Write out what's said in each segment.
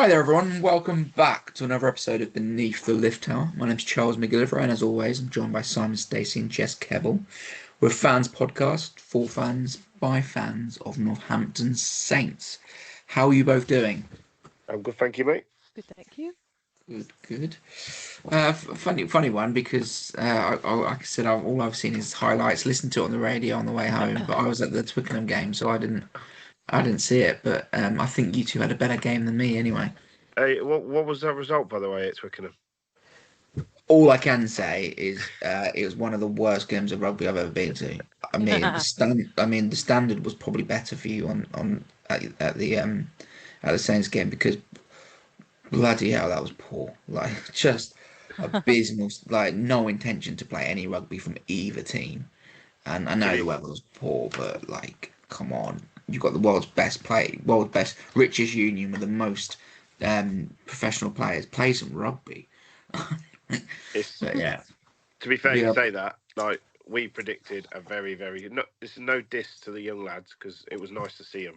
Hi there, everyone. Welcome back to another episode of Beneath the Lift Tower. My name's Charles McGillivray, and as always, I'm joined by Simon Stacey and Jess Keble. We're a fans podcast for fans by fans of Northampton Saints. How are you both doing? I'm good, thank you, mate. Good, thank you. Good. Funny one because like I said, all I've seen is highlights. Listened to it on the radio on the way home, but I was at the Twickenham game, so I didn't see it. But I think you two had a better game than me, anyway. Hey, what was that result, by the way, at Twickenham? All I can say is it was one of the worst games of rugby I've ever been to. I mean, the standard was probably better for you at the Saints game because bloody hell, that was poor. Like just abysmal. Like no intention to play any rugby from either team. And I know the weather was poor, but like, come on, you've got the world's best, richest union with the most professional players. Play some rugby. But yeah, To be fair, Yeah. you say that. Like we predicted a very, very. No, this is no diss to the young lads because it was nice to see them,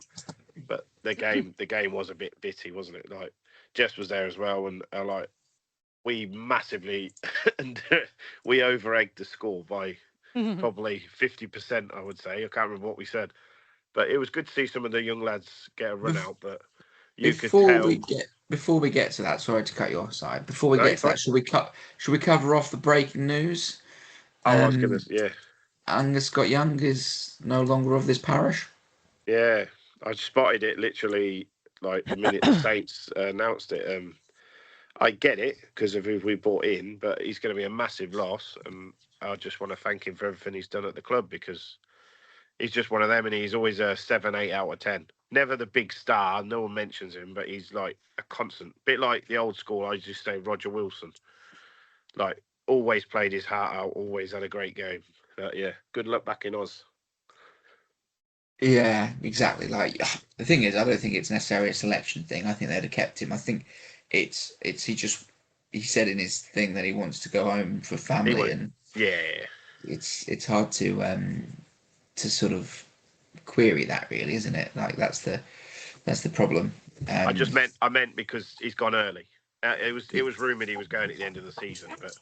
but the game was a bit bitty, wasn't it? Like Jess was there as well, and like we massively and we over-egged the score by probably 50%. I would say. I can't remember what we said, but it was good to see some of the young lads get a run out. But you could tell. Before we get to that, sorry to cut you off, side. Before we No, get you're to that, should we cover off the breaking news? I was gonna, yeah. Angus Scott Young is no longer of this parish. Yeah, I spotted it literally like the minute the Saints announced it. I get it because of who we brought in, but he's going to be a massive loss, and I just want to thank him for everything he's done at the club because he's just one of them, and he's always a 7, 8 out of 10. Never the big star, no one mentions him, but he's like a constant, bit like the old school. I just say Roger Wilson, like always played his heart out, always had a great game. Yeah, good luck back in Oz. Yeah, exactly. Like the thing is, I don't think it's necessarily a selection thing. I think they'd have kept him. I think it's he said in his thing that he wants to go home for family, and Yeah. it's hard to sort of query that, really, isn't it? Like that's the problem. I meant because he's gone early. It was rumoured he was going at the end of the season, but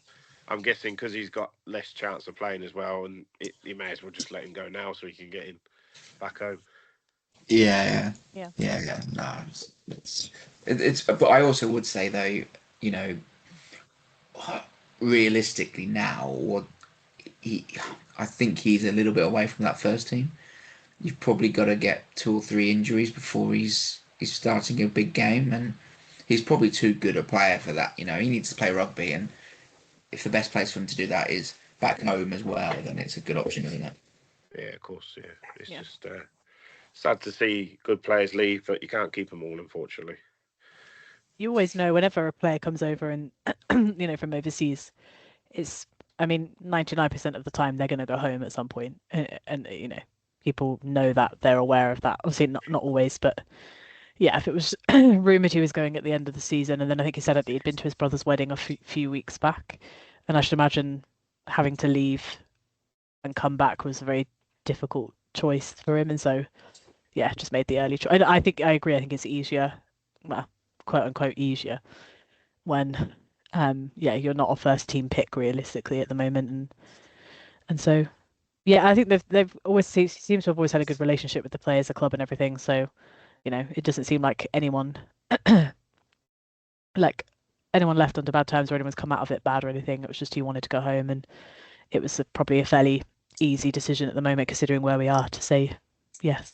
I'm guessing because he's got less chance of playing as well, and you may as well just let him go now so he can get him back home. Yeah. Yeah. No, it's. But I also would say though, realistically now, I think he's a little bit away from that first team. You've probably got to get 2 or 3 injuries before he's starting a big game, and he's probably too good a player for that. He needs to play rugby, and if the best place for him to do that is back home as well, then it's a good option, isn't it? Yeah, of course. Yeah, it's just sad to see good players leave, but you can't keep them all, unfortunately. You always know whenever a player comes over and from overseas, 99% of the time they're going to go home at some point, and people know that, they're aware of that. Obviously, not always, but yeah, if it was rumored he was going at the end of the season, and then I think he said that he'd been to his brother's wedding a few weeks back, and I should imagine having to leave and come back was a very difficult choice for him, and so yeah, just made the early choice. I think I agree. I think it's easier, well, quote unquote easier, when you're not a first team pick realistically at the moment, and so yeah, I think they've always seems to have always had a good relationship with the players, the club, and everything. So it doesn't seem like anyone left under bad terms or anyone's come out of it bad or anything. It was just he wanted to go home, and it was probably a fairly easy decision at the moment considering where we are to say yes.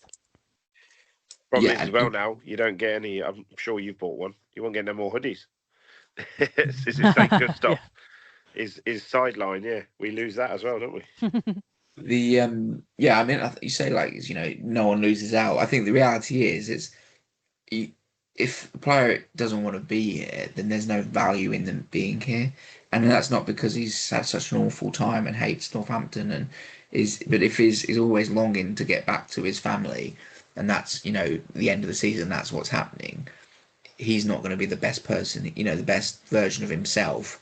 Problem is as well now, you don't get any. I'm sure you've bought one. You won't get no more hoodies. This is St. Gustav. Is sideline? Yeah, we lose that as well, don't we? I mean, you say no one loses out. I think the reality is if a player doesn't want to be here, then there's no value in them being here, and that's not because he's had such an awful time and hates Northampton but if he's always longing to get back to his family, and that's the end of the season, that's what's happening. He's not going to be the best person, the best version of himself,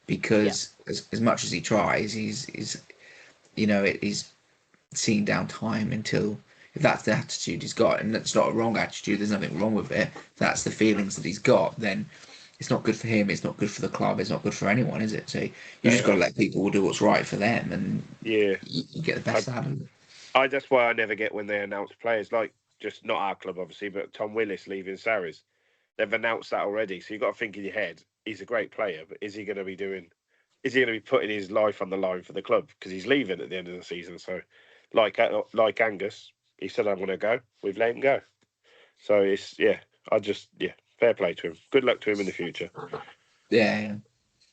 because as much as he tries, he's seeing down time until if that's the attitude he's got, and that's not a wrong attitude, there's nothing wrong with it. If that's the feelings that he's got, then it's not good for him. It's not good for the club. It's not good for anyone, is it? So you just got to let people do what's right for them, and Yeah, you get the best out of it. that's why I never get when they announce players like just not our club, obviously, but Tom Willis leaving Sarries. They've announced that already, so you've got to think in your head, he's a great player, but is he going to be doing? Is he going to be putting his life on the line for the club because he's leaving at the end of the season? So, like Angus, he said, "I'm going to go." We've let him go. So it's fair play to him. Good luck to him in the future. Yeah.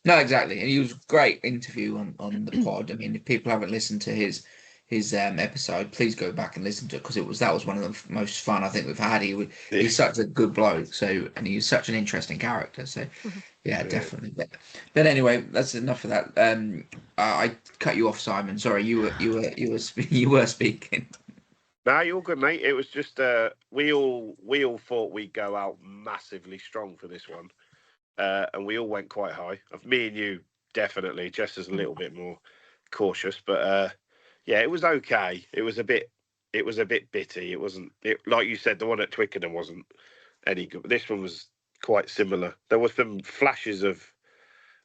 No, exactly, and he was a great interview on the pod. I mean, if people haven't listened to his episode, please go back and listen to it, because that was one of the most fun I think we've had. He's such a good bloke, and he's such an interesting character. So yeah, definitely. But anyway, that's enough of that. I cut you off, Simon. Sorry, you were speaking. No, you're good, mate. It was just we all thought we'd go out massively strong for this one. And we all went quite high. Of me and you, definitely. Jess is a little bit more cautious, but yeah, it was okay. It was a bit bitty. It wasn't like you said. The one at Twickenham wasn't any good. This one was quite similar. There were some flashes of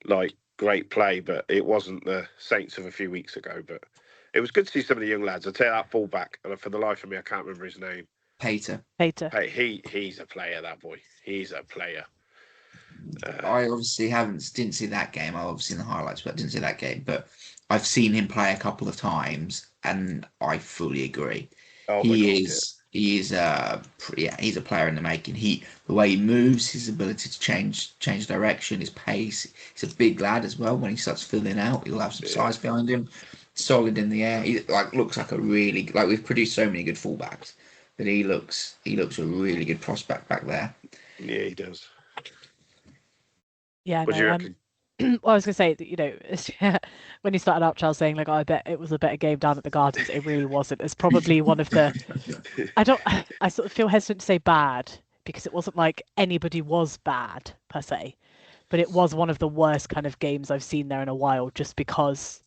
like great play, but it wasn't the Saints of a few weeks ago. But it was good to see some of the young lads. I tell you, that fullback, and for the life of me, I can't remember his name. Pater. Hey, he's a player. That boy, he's a player. I obviously didn't see that game. I obviously seen the highlights, but I didn't see that game. But I've seen him play a couple of times, and I fully agree. Oh my He God, is he's a player in the making. The way he moves, his ability to change direction, his pace. He's a big lad as well. When he starts filling out, he'll have some size behind him. Solid in the air. He looks like we've produced so many good fullbacks, that he looks a really good prospect back there. Yeah, he does. Yeah, what do you reckon? Well, I was gonna say that, when you started out, Charles, saying like, "Oh, I bet it was a better game down at the Gardens." It really wasn't. It's probably one of the. I sort of feel hesitant to say bad, because it wasn't like anybody was bad per se, but it was one of the worst kind of games I've seen there in a while. Just because,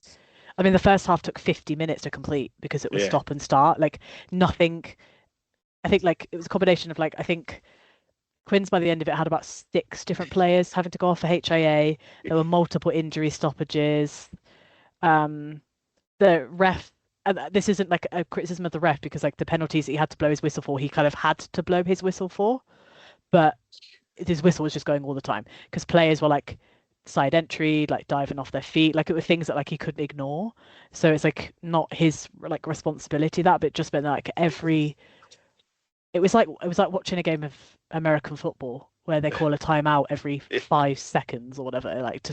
I mean, the first half took 50 minutes to complete because it was stop and start. Like nothing. I think like it was a combination of like I think. Quins by the end of it had about 6 different players having to go off for HIA. There were multiple injury stoppages. The ref, and this isn't like a criticism of the ref, because like the penalties that he had to blow his whistle for, he kind of had to blow his whistle for, but his whistle was just going all the time because players were like side entry, like diving off their feet, like it were things that like he couldn't ignore. So it's like not his like responsibility, that, but just been like it was like watching a game of American football where they call a timeout every 5 seconds or whatever. Like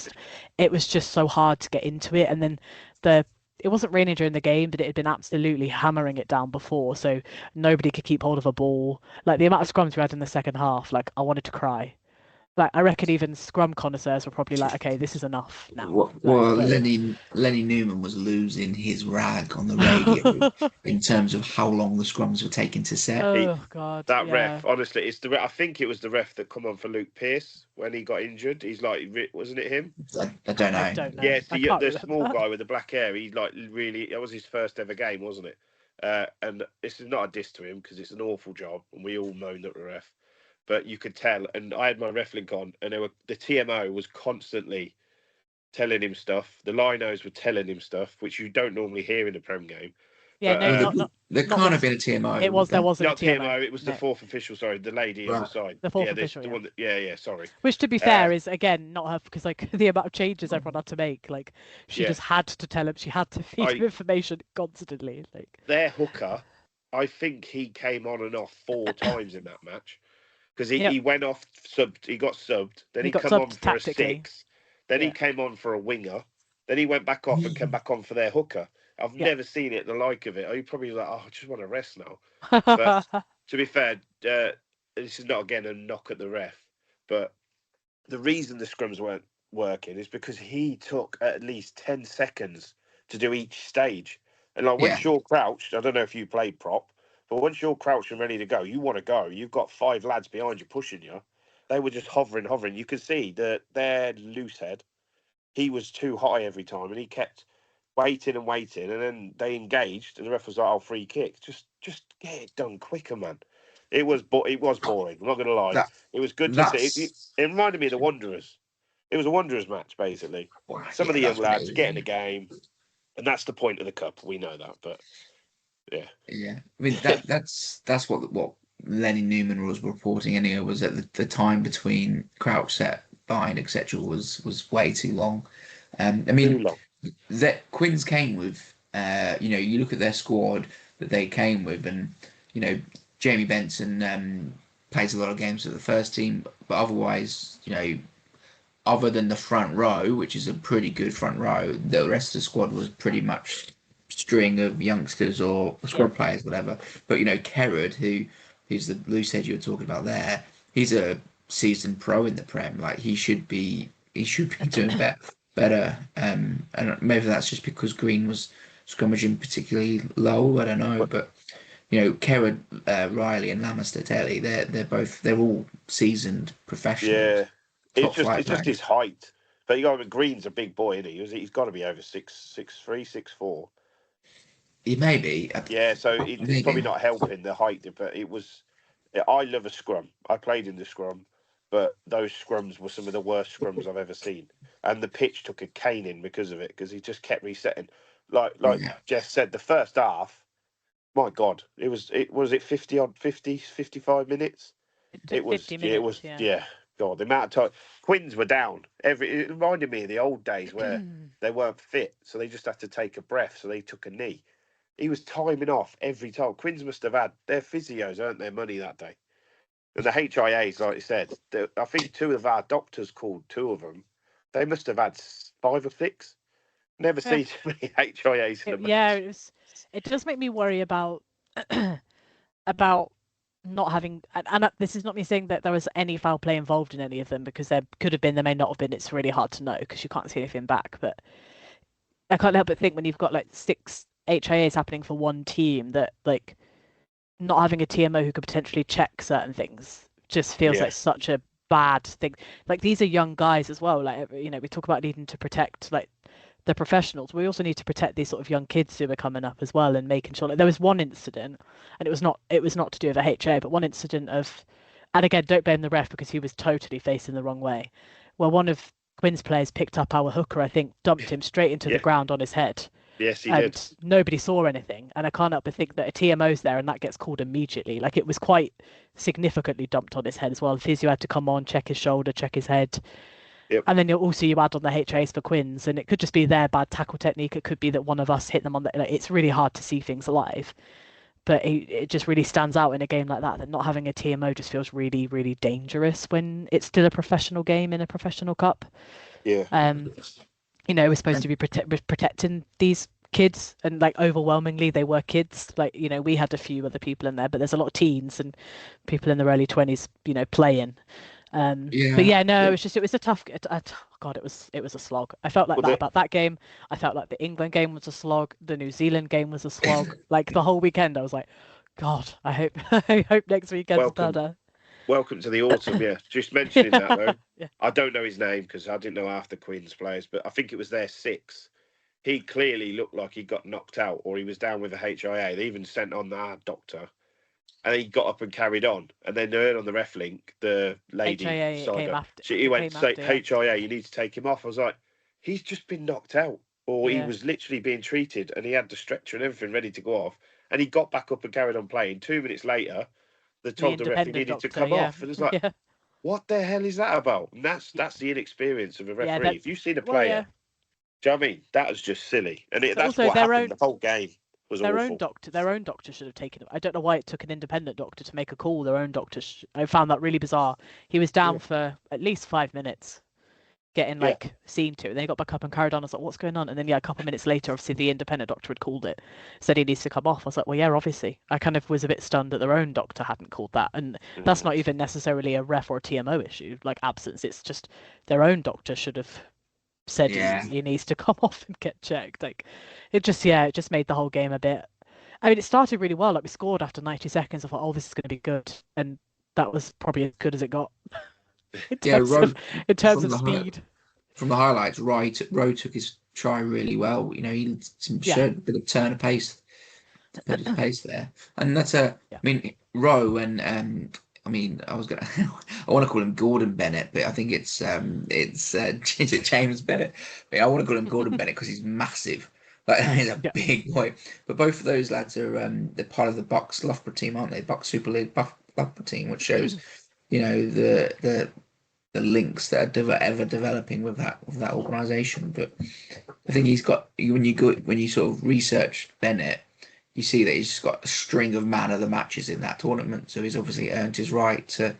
it was just so hard to get into it. And then it wasn't raining during the game, but it had been absolutely hammering it down before, so nobody could keep hold of a ball. Like the amount of scrums we had in the second half, like I wanted to cry. Like I reckon even scrum connoisseurs were probably like, okay, this is enough now. Well, Lenny Newman was losing his rag on the radio in terms of how long the scrums were taking to set. Oh God, that ref, honestly, it's the. I think it was the ref that come on for Luke Pearce when he got injured. He's like, wasn't it him? I don't know. I don't know. Yeah, the small that. guy with the black hair. He like really. That was his first ever game, wasn't it? And this is not a diss to him because it's an awful job, and we all moan at the ref. But you could tell, and I had my ref link on, and the TMO was constantly telling him stuff. The linos were telling him stuff, which you don't normally hear in a Prem game. Yeah, but, there can't have been a TMO. There wasn't not a TMO. It was the fourth official. Sorry, the lady on the side. The fourth official. The one sorry. Which, to be fair, is again not her, because like the amount of changes everyone had to make, like she just had to tell him. She had to feed him information constantly. Like their hooker, I think he came on and off 4 times in that match. Because he went off subbed, he got subbed, then he came on for a 6, then he came on for a winger, then he went back off and came back on for their hooker. I've never seen it the like of it. He probably was like, I just want to rest now. But to be fair, this is not again a knock at the ref, but the reason the scrums weren't working is because he took at least 10 seconds to do each stage. And like once you're crouched, I don't know if you played prop, but once you're crouched and ready to go, you want to go. You've got 5 lads behind you pushing you. They were just hovering. You could see that their loose head, he was too high every time, and he kept waiting, and then they engaged, and the ref was like, "Oh, free kick." Just get it done quicker, man. It was boring. I'm not going to lie. That It was good to see. that's It reminded me of the Wanderers. It was a Wanderers match, basically. well, Some of yeah, the young that's what it lads is. get in the game, and that's the point of the cup. We know that, but yeah, Yeah, I mean that's what Lenny Newman was reporting anyway. Was that the time between crouch set, bind, etc. was way too long. I too mean long. that Quins came with. You look at their squad that they came with, and Jamie Benson plays a lot of games for the first team, but otherwise, other than the front row, which is a pretty good front row, the rest of the squad was pretty much string of youngsters or squad players, whatever. But Kerrod, who's the loose head you were talking about there, he's a seasoned pro in the Prem. Like he should be doing better. And maybe that's just because Green was scrummaging particularly low. I don't know, but Kerrod, Riley, and Lamastatelli, they're all seasoned professionals, Yeah, top flight it's just players. his height. But you got Green's a big boy, isn't he? He's got to be over 6'3", 6'4". He may be, Yeah, so it's probably maybe. not helping the height, but it was. I love a scrum. I played in the scrum, but those scrums were some of the worst scrums I've ever seen, and the pitch took a caning because of it, because he just kept resetting. Like Yeah, Jess said, the first half, my God, it 50 odd 50, 55 minutes. It took 50 It minutes, was yeah. yeah. God, the amount of time Quins were down. It reminded me of the old days where they weren't fit, so they just had to take a breath, so they took a knee. He was timing off every time. Quins must have had their physios earned their money that day. And the HIAs, like I said, I think two of our doctors called two of them. They must have had 5 or 6. Never Yeah. seen so many HIAs in a match. Yeah, it does make me worry about about not having, and this is not me saying that there was any foul play involved in any of them, because there could have been, there may not have been. It's really hard to know because you can't see anything back. But I can't help but think when you've got like 6 HIAs happening for one team, that like not having a TMO who could potentially check certain things just feels Yeah. like such a bad thing. Like these are young guys as well. Like we talk about needing to protect like the professionals. We also need to protect these sort of young kids who are coming up as well, and making sure. Like there was one incident, and it was not to do with a HA, but one incident of, and again, don't blame the ref because he was totally facing the wrong way, where one of Quins players picked up our hooker, I think, dumped him straight into the Yeah. ground on his head. Yes, he And did. nobody saw anything. And I can't help but think that a TMO's there and that gets called immediately. Like it was quite significantly dumped on his head as well. The physio had to come on, check his shoulder, check his head. Yep. And then you add on the HAs for Quins, and it could just be their bad tackle technique. It could be that one of us hit them on the. Like, it's really hard to see things live, but it just really stands out in a game like that. That not having a TMO just feels really, really dangerous when it's still a professional game in a professional cup. Yeah. We're supposed to be protecting these kids, and like overwhelmingly they were kids. Like we had a few other people in there, but there's a lot of teens and people in their early 20s playing. But yeah, no, it was a tough. God, it was a slog. I felt like about that game. I felt like the England game was a slog. The New Zealand game was a slog. Like the whole weekend, I was like, God, I hope next weekend's better. Welcome to the autumn. Yeah, just mentioning that though. Yeah. I don't know his name because I didn't know half the Quins players, but I think it was their 6. He clearly looked like he got knocked out, or he was down with a HIA. They even sent on our doctor, and he got up and carried on. And then they heard on the ref link, the lady he went to say, HIA, you need to take him off. I was like, he's just been knocked out, or he was literally being treated, and he had the stretcher and everything ready to go off, and he got back up and carried on playing. 2 minutes later, they told the ref he needed to come off, and it's like, what the hell is that about? And that's the inexperience of a referee. If you've seen a player, do you know what I mean? That was just silly, and that's what happened. The whole game was their awful. Their own doctor should have taken it. I don't know why it took an independent doctor to make a call. Their own doctor. I found that really bizarre. He was down for at least 5 minutes, getting seen to. And then he got back up and carried on. I was like, what's going on? And then a couple of minutes later, obviously the independent doctor had called it, said he needs to come off. I was like, well, yeah, obviously. I kind of was a bit stunned that their own doctor hadn't called that, and that's not even necessarily a ref or a TMO issue, like absence. It's just their own doctor should have said he needs to come off and get checked. Like it just made the whole game a bit. I mean, it started really well. Like we scored after 90 seconds. I thought, oh, this is going to be good, and that was probably as good as it got. in terms of speed. From the highlights, Rowe took his try really well. He showed a bit of turn of pace, bit of pace there, and that's Yeah. I mean, Rowe and I mean, I was gonna, I want to call him Gordon Bennett, but I think it's is it James Bennett? But I want to call him Gordon Bennett because he's massive. Like he's a Yeah. big boy. But both of those lads are they're part of the Bucks Loughborough team, aren't they? Bucks Super League Loughborough team, which shows the links that are ever developing with that organisation. But I think he's got when you sort of research Bennett, you see that he's got a string of man of the matches in that tournament. So he's obviously earned his right to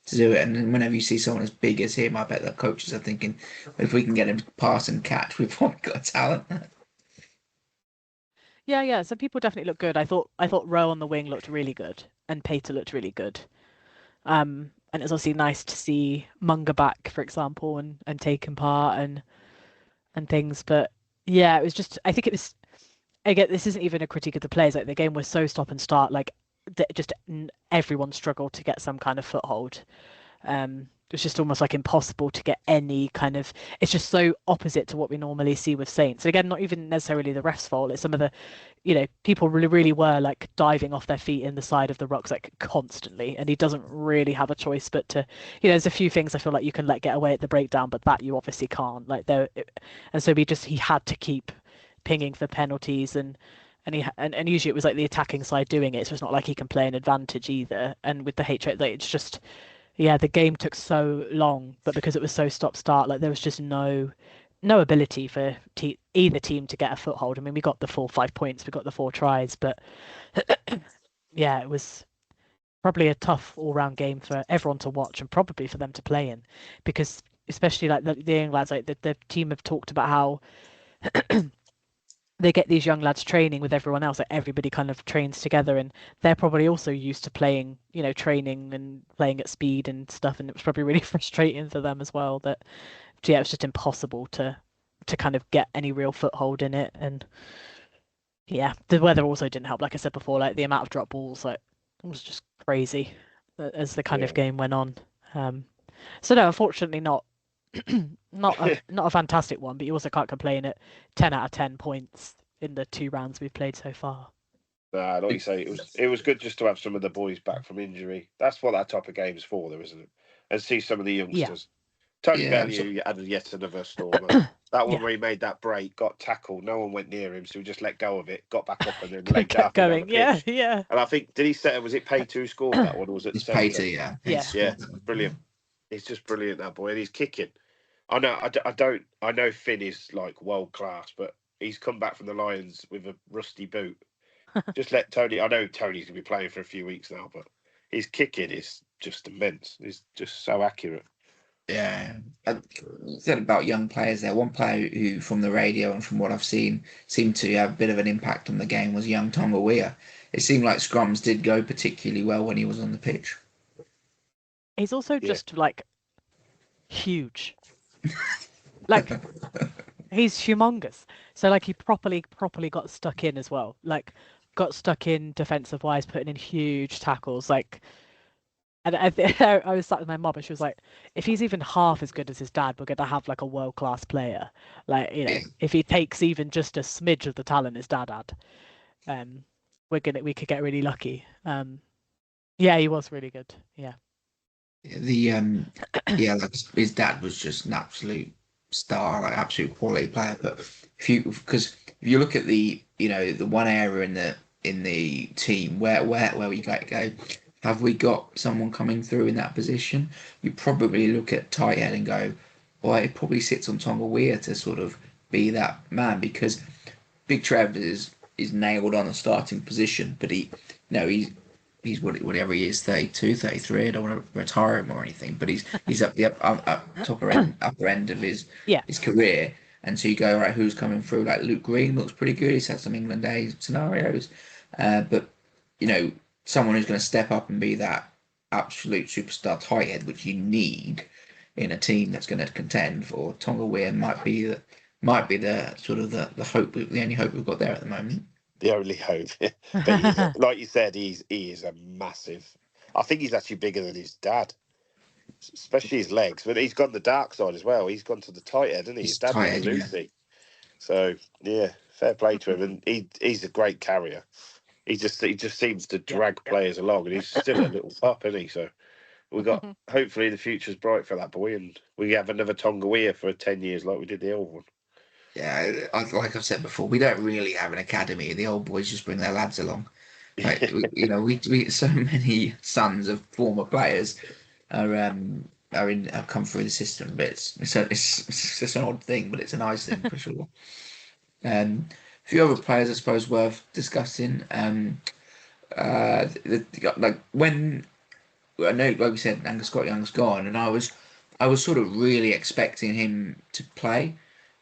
do it. And then whenever you see someone as big as him, I bet the coaches are thinking, if we can get him to pass and catch, we've probably got talent. Yeah. So people definitely look good. I thought Rowe on the wing looked really good, and Pater looked really good. And it's obviously nice to see Munger back, for example, and taking part and things. But yeah, it was just I think it was again. This isn't even a critique of the players. Like the game was so stop and start. Like just everyone struggled to get some kind of foothold. It's just almost like impossible to get any kind of. It's just so opposite to what we normally see with Saints. So again, not even necessarily the refs' fault. It's some of the, people really were like diving off their feet in the side of the rocks like constantly, and he doesn't really have a choice but to. There's a few things I feel like you can let get away at the breakdown, but that you obviously can't. Like there, and so he had to keep pinging for penalties and usually it was like the attacking side doing it, so it's not like he can play an advantage either. And with the HO, like, it's just the game took so long, but because it was so stop start, like there was just no ability for either team to get a foothold. I mean, we got the full 5 points, we got the 4 tries, but yeah, it was probably a tough all-round game for everyone to watch and probably for them to play in, because especially like the young lads, like the team have talked about how they get these young lads training with everyone else, like everybody kind of trains together, and they're probably also used to playing, training and playing at speed and stuff, and it was probably really frustrating for them as well that it was just impossible to kind of get any real foothold in it. And yeah, the weather also didn't help, like I said before, like the amount of drop balls, like it was just crazy as the kind of game went on. So no, unfortunately not not a fantastic one, but you also can't complain at 10 out of 10 points in the 2 rounds we've played so far. Nah, like you say, it was good just to have some of the boys back from injury. That's what that type of game is for, though, isn't it? And see some of the youngsters. Tony Bellew added yet another storm. That one where he made that break, got tackled, no one went near him, so he just let go of it, got back up, and then legged kept going. Yeah. And I think did he set? Was it Pay who scored that one? Or was it It's Pater, yeah. Yeah, brilliant. He's just brilliant, that boy, and he's kicking. I know Finn is like world class, but he's come back from the Lions with a rusty boot. Just let Tony. I know Tony's gonna be playing for a few weeks now, but his kicking is just immense. He's just so accurate. Yeah, you said about young players there. One player who, from the radio and from what I've seen, seemed to have a bit of an impact on the game was young Tonga Weir. It seemed like scrums did go particularly well when he was on the pitch. He's also just like huge. Like he's humongous. So like he properly got stuck in as well. Like got stuck in defensive wise, putting in huge tackles. Like, and I was sat with my mum and she was like, if he's even half as good as his dad, we're gonna have like a world class player. Like, if he takes even just a smidge of the talent his dad had, we could get really lucky. Yeah, he was really good. Yeah. Like his dad was just an absolute star, like absolute quality player. But because if you look at the the one area in the team where we go, have we got someone coming through in that position? You probably look at tight end and go, well, it probably sits on Tonga Weir to sort of be that man, because Big Trev is nailed on a starting position, but he's whatever he is, 32, 33. I don't want to retire him or anything, but he's up the upper end of his career. And so you go, right, who's coming through? Like Luke Green looks pretty good. He's had some England days scenarios, but someone who's going to step up and be that absolute superstar tight head, which you need in a team that's going to contend for. Tonga Weir might be the sort of the hope, the only hope we've got there at the moment. The only hope. But like you said, he is a massive. I think he's actually bigger than his dad, especially his legs. But he's gone the dark side as well. He's gone to the tight head, hasn't he? His dad was a Lucy. So yeah, fair play to him, and he's a great carrier. He just seems to Yeah. drag players along, and he's still a little pup, isn't he? So we got hopefully the future's bright for that boy, and we have another Tonga Weir for 10 years like we did the old one. Yeah, like I've said before, we don't really have an academy. The old boys just bring their lads along. Like, we so many sons of former players have come through the system, but it's just an odd thing, but it's a nice thing for sure. A few other players, I suppose, worth discussing. Like when I know, like we said, Angus Scott Young's gone, and I was sort of really expecting him to play.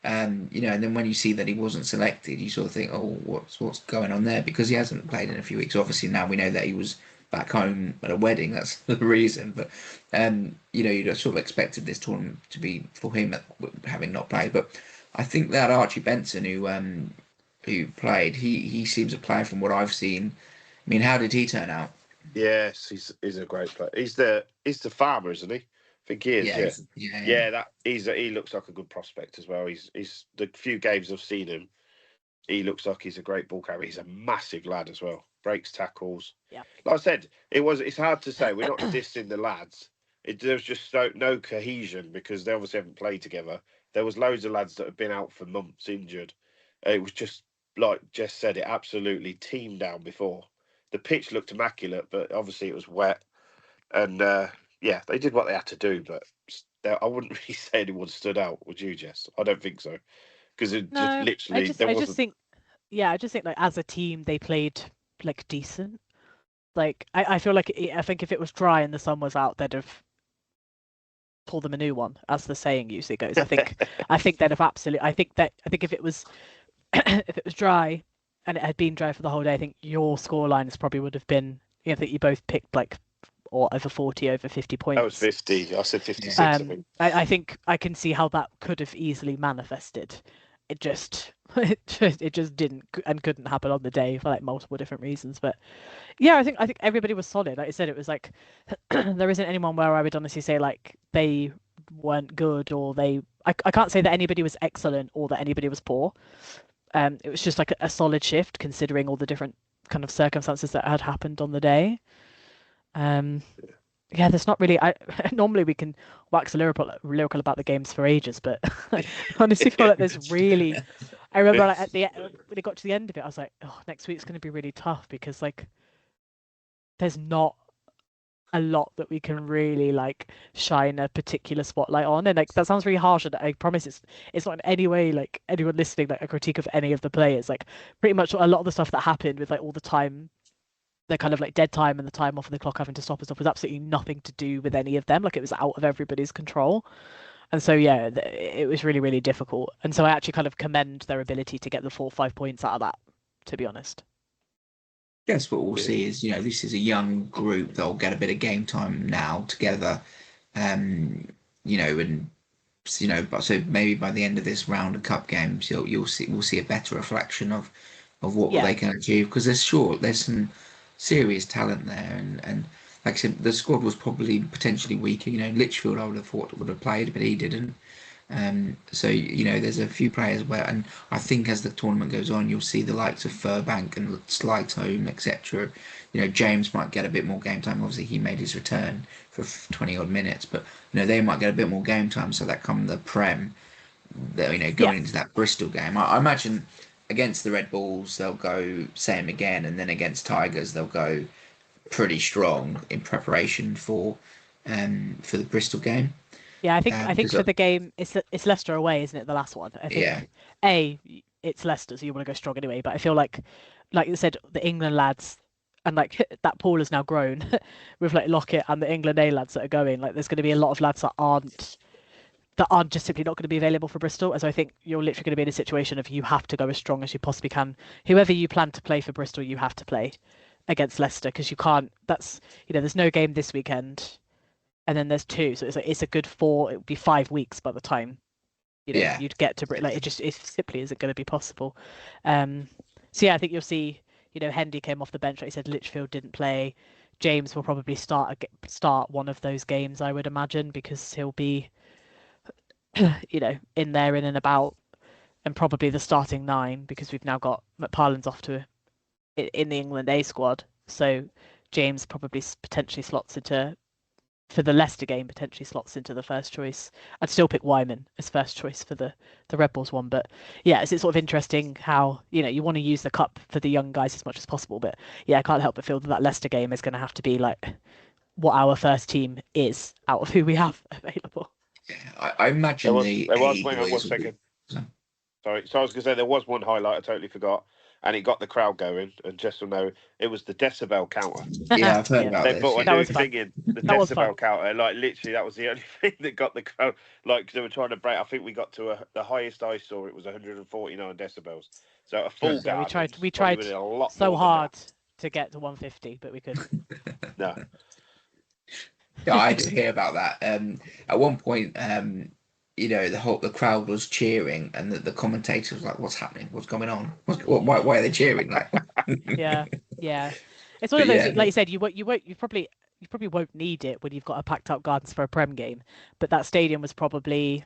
And then when you see that he wasn't selected, you sort of think, oh, what's going on there? Because he hasn't played in a few weeks. Obviously, now we know that he was back home at a wedding. That's the reason. But you'd sort of expected this tournament to be for him, having not played. But I think that Archie Benson, who played, he seems a player from what I've seen. I mean, how did he turn out? Yes, he's a great player. He's the farmer, isn't he? I think he is. Yeah, Yeah. That he looks like a good prospect as well. He's the few games I've seen him, he looks like he's a great ball carrier. He's a massive lad as well. Breaks tackles. Yeah. Like I said, it's hard to say. We're not dissing the lads. There's just no cohesion because they obviously haven't played together. There was loads of lads that have been out for months injured. It was just like Jess said, it absolutely teamed down before. The pitch looked immaculate, but obviously it was wet. And yeah, they did what they had to do, but I wouldn't really say anyone stood out. Would you, Jess? I don't think so. Because it just No, literally I just think like as a team they played like decent. Like I feel like I think if it was dry and the sun was out, they'd have pulled them a new one, as the saying usually goes. I think they'd have absolutely. I think if it was if it was dry and it had been dry for the whole day, I think your score lines probably would have been. I think you both picked like or over 40, over 50 points. That was 50. I said 56. I think. I think I can see how that could have easily manifested. It just didn't and couldn't happen on the day for like multiple different reasons. But yeah, I think everybody was solid. Like I said, it was like there isn't anyone where I would honestly say like they weren't good or I can't say that anybody was excellent or that anybody was poor. It was just like a solid shift considering all the different kind of circumstances that had happened on the day. Yeah, there's not really. Normally we can wax lyrical about the games for ages, but I honestly feel like there's really. I remember like, when it got to the end of it, I was like, oh, next week's going to be really tough because like there's not a lot that we can really like shine a particular spotlight on, and like that sounds really harsh, and I promise it's not in any way like anyone listening like a critique of any of the players. Like pretty much a lot of the stuff that happened with like all the time. The kind of like dead time and the time off of the clock having to stop and stuff was absolutely nothing to do with any of them. Like it was out of everybody's control. And so, yeah, it was really, really difficult. And so I actually kind of commend their ability to get the 4 or 5 points out of that, to be honest. Guess what we'll see is, this is a young group that'll get a bit of game time now together. And but so maybe by the end of this round of cup games, we'll see a better reflection of what they can achieve because there's some serious talent there, and like I said, the squad was probably potentially weaker. Litchfield I would have thought would have played, but he didn't. So there's a few players where, and I think as the tournament goes on, you'll see the likes of Furbank and Slytone, etc. James might get a bit more game time. Obviously, he made his return for 20 odd minutes, but they might get a bit more game time. So that come the Prem, going into that Bristol game, I imagine. Against the Red Bulls, they'll go same again, and then against Tigers, they'll go pretty strong in preparation for the Bristol game. Yeah, I think for the game, it's Leicester away, isn't it? The last one. I think it's Leicester, so you want to go strong anyway. But I feel like you said, the England lads and like that pool has now grown with like Lockett and the England A lads that are going. Like, there's going to be a lot of lads that aren't just simply not going to be available for Bristol. And so I think you're literally going to be in a situation of you have to go as strong as you possibly can. Whoever you plan to play for Bristol, you have to play against Leicester because you can't. That's there's no game this weekend, and then there's 2, so it's a good 4. It would be 5 weeks by the time you'd get to Bristol. Like it simply isn't going to be possible. So yeah, I think you'll see. Hendy came off the bench. Like you said, Litchfield didn't play. James will probably start one of those games, I would imagine, because he'll be in there in and about and probably the starting 9, because we've now got McParland's off to in the England A squad. So James probably potentially slots into, for the Leicester game, potentially slots into the first choice. I'd still pick Wyman as first choice for the Red Bulls one. But yeah, it's sort of interesting how, you want to use the cup for the young guys as much as possible. But yeah, I can't help but feel that Leicester game is going to have to be like what our first team is out of who we have available. Yeah, I imagine the A wait on one boys will be. second. Sorry, so I was going to say there was one highlight I totally forgot, and it got the crowd going. And Jess will know it was the decibel counter. Yeah, I've heard about They this. put a That new was fun. thing in the That was fun. decibel counter. Like literally, that was the only thing that got the crowd. Like they were trying to break. I think we got to the highest I saw. It was 149 decibels. So a full Yeah, garden. we tried a lot so more than hard to get to 150, but we couldn't. No. Yeah, I did hear about that. At one point, the crowd was cheering, and the commentator was like, "What's happening? What's going on? Why are they cheering?" Like, Yeah. It's one of But those, yeah. like you said, you probably won't need it when you've got a packed out gardens for a Prem game, but that stadium was probably